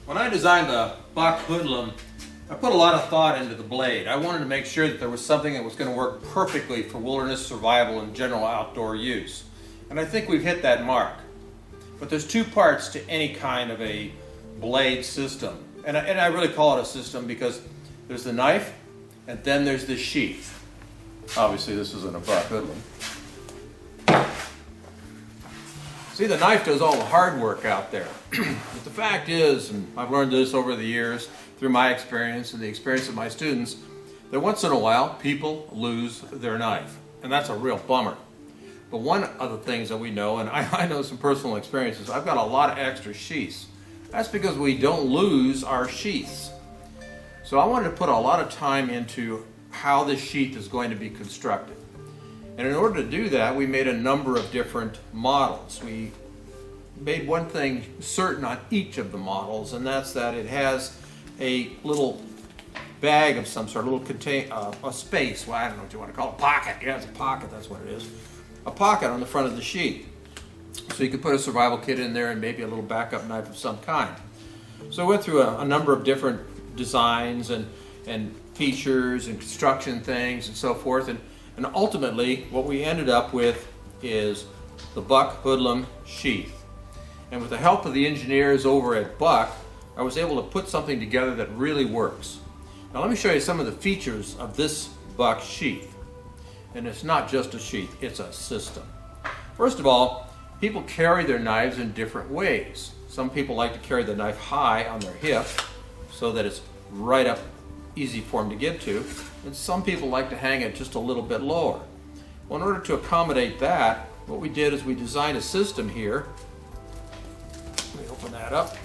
When I designed the Buck Hoodlum, I put a lot of thought into the blade. I wanted to make sure that there was something that was going to work perfectly for wilderness survival and general outdoor use. And I think we've hit that mark. But there's two parts to any kind of a blade system. And I really call it a system because there's the knife and then there's the sheath. Obviously this isn't a Buck Hoodlum. See, the knife does all the hard work out there. But the fact is, and I've learned this over the years through my experience and the experience of my students, that once in a while people lose their knife. And that's a real bummer. But one of the things that we know, and I know some personal experiences, I've got a lot of extra sheaths. That's because we don't lose our sheaths. So I wanted to put a lot of time into how this sheath is going to be constructed. And in order to do that, we made a number of different models. We made one thing certain on each of the models, and that's that it has a little bag of some sort, a little a space, well, I don't know what you want to call it, pocket. Yeah, it's a pocket, that's what it is. A pocket on the front of the sheath. So you could put a survival kit in there and maybe a little backup knife of some kind. So I went through a number of different designs and features and construction things and so forth, and ultimately what we ended up with is the Buck Hoodlum Sheath. And with the help of the engineers over at Buck, I was able to put something together that really works. Now let me show you some of the features of this Buck sheath. And it's not just a sheath, it's a system. First of all, people carry their knives in different ways. Some people like to carry the knife high on their hip so that it's right up, easy for them to get to. And some people like to hang it just a little bit lower. Well, in order to accommodate that, what we did is we designed a system here. Let me open that up.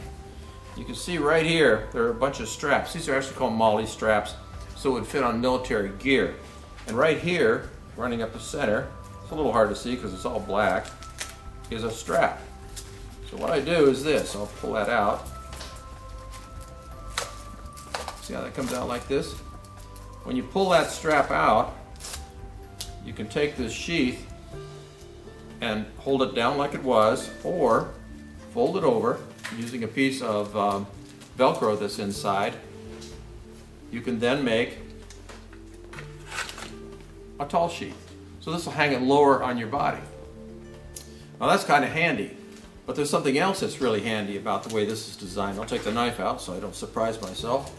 You can see right here, there are a bunch of straps. These are actually called MOLLE straps, so it would fit on military gear. And right here, running up the center, it's a little hard to see because it's all black, is a strap. So what I do is this, I'll pull that out. See how that comes out like this? When you pull that strap out, you can take this sheath and hold it down like it was, or fold it over using a piece of Velcro that's inside. You can then make a tall sheath. So this will hang it lower on your body. Now that's kind of handy, but there's something else that's really handy about the way this is designed. I'll take the knife out so I don't surprise myself.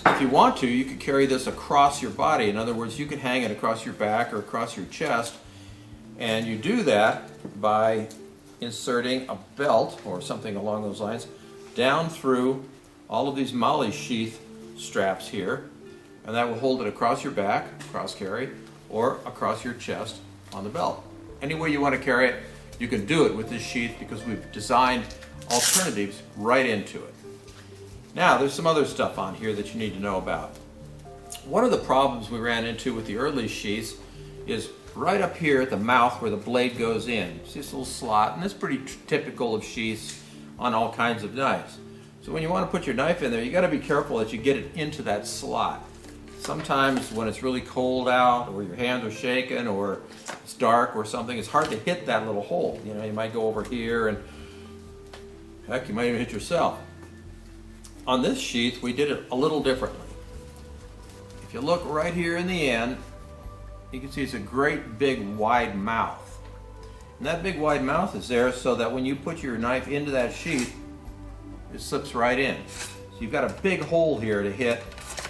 If you want to, you could carry this across your body. In other words, you could hang it across your back or across your chest, and you do that by inserting a belt or something along those lines down through all of these MOLLE sheath straps here, and that will hold it across your back, cross carry, or across your chest on the belt. Any way you want to carry it, you can do it with this sheath because we've designed alternatives right into it. Now, there's some other stuff on here that you need to know about. One of the problems we ran into with the early sheaths is right up here at the mouth where the blade goes in. See this little slot, and that's pretty typical of sheaths on all kinds of knives. So when you want to put your knife in there, you got to be careful that you get it into that slot. Sometimes when it's really cold out, or your hands are shaking, or it's dark or something, it's hard to hit that little hole. You know, you might go over here, and heck, you might even hit yourself. On this sheath, we did it a little differently. If you look right here in the end, you can see it's a great big wide mouth. And that big wide mouth is there so that when you put your knife into that sheath, it slips right in. So you've got a big hole here to hit,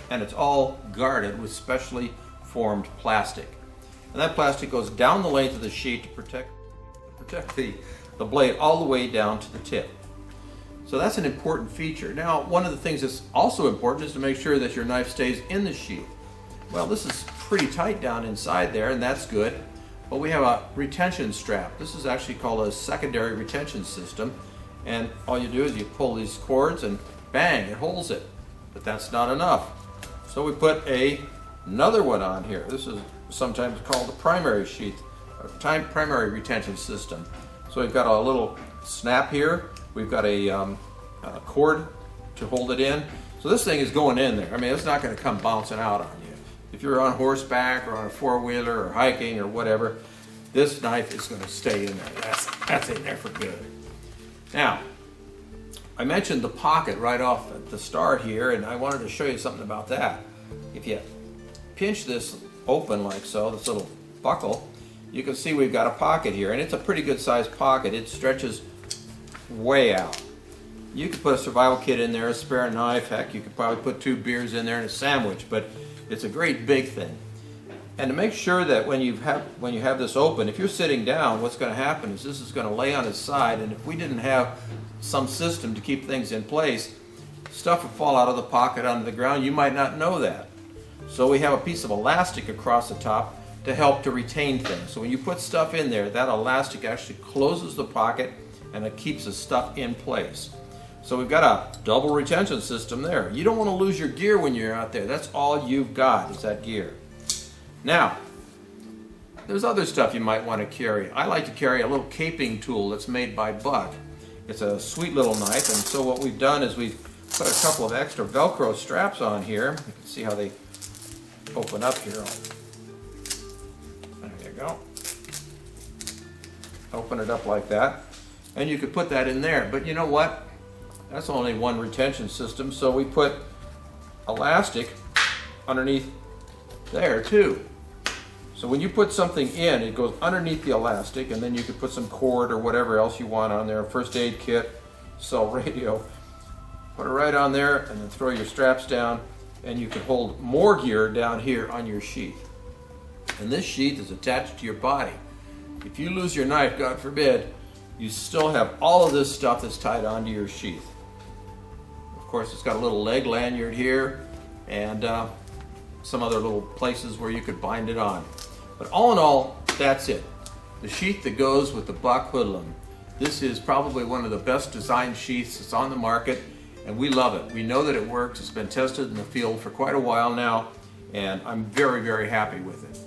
and it's all guarded with specially formed plastic. And that plastic goes down the length of the sheath to protect the blade all the way down to the tip. So that's an important feature. Now, one of the things that's also important is to make sure that your knife stays in the sheath. Well, this is pretty tight down inside there, and that's good. But we have a retention strap. This is actually called a secondary retention system. And all you do is you pull these cords and bang, it holds it. But that's not enough. So we put another one on here. This is sometimes called the primary sheath, or primary retention system. So we've got a little snap here. We've got a cord to hold it in. So this thing is going in there. I mean, it's not going to come bouncing out on you. If you're on horseback or on a four-wheeler or hiking or whatever, this knife is going to stay in there. That's in there for good. Now, I mentioned the pocket right off at the start here, and I wanted to show you something about that. If you pinch this open like so, this little buckle, you can see we've got a pocket here, and it's a pretty good sized pocket. It stretches way out. You could put a survival kit in there, a spare knife, heck, you could probably put 2 beers in there and a sandwich, but it's a great big thing. And to make sure that when you have this open, if you're sitting down, what's going to happen is this is going to lay on its side, and if we didn't have some system to keep things in place, stuff would fall out of the pocket onto the ground. You might not know that. So we have a piece of elastic across the top to help to retain things. So when you put stuff in there, that elastic actually closes the pocket and it keeps the stuff in place. So we've got a double retention system there. You don't want to lose your gear when you're out there. That's all you've got is that gear. Now, there's other stuff you might want to carry. I like to carry a little caping tool that's made by Buck. It's a sweet little knife, and so what we've done is we've put a couple of extra Velcro straps on here. You can see how they open up here. There you go. Open it up like that, and you could put that in there. But you know what? That's only one retention system, so we put elastic underneath there too. So when you put something in, it goes underneath the elastic, and then you could put some cord or whatever else you want on there, first aid kit, cell radio. Put it right on there, and then throw your straps down, and you can hold more gear down here on your sheath. And this sheath is attached to your body. If you lose your knife, God forbid, you still have all of this stuff that's tied onto your sheath. Of course, it's got a little leg lanyard here, and some other little places where you could bind it on. But all in all, that's it. The sheath that goes with the Buck Hoodlum. This is probably one of the best designed sheaths that's on the market, and we love it. We know that it works. It's been tested in the field for quite a while now, and I'm very, very happy with it.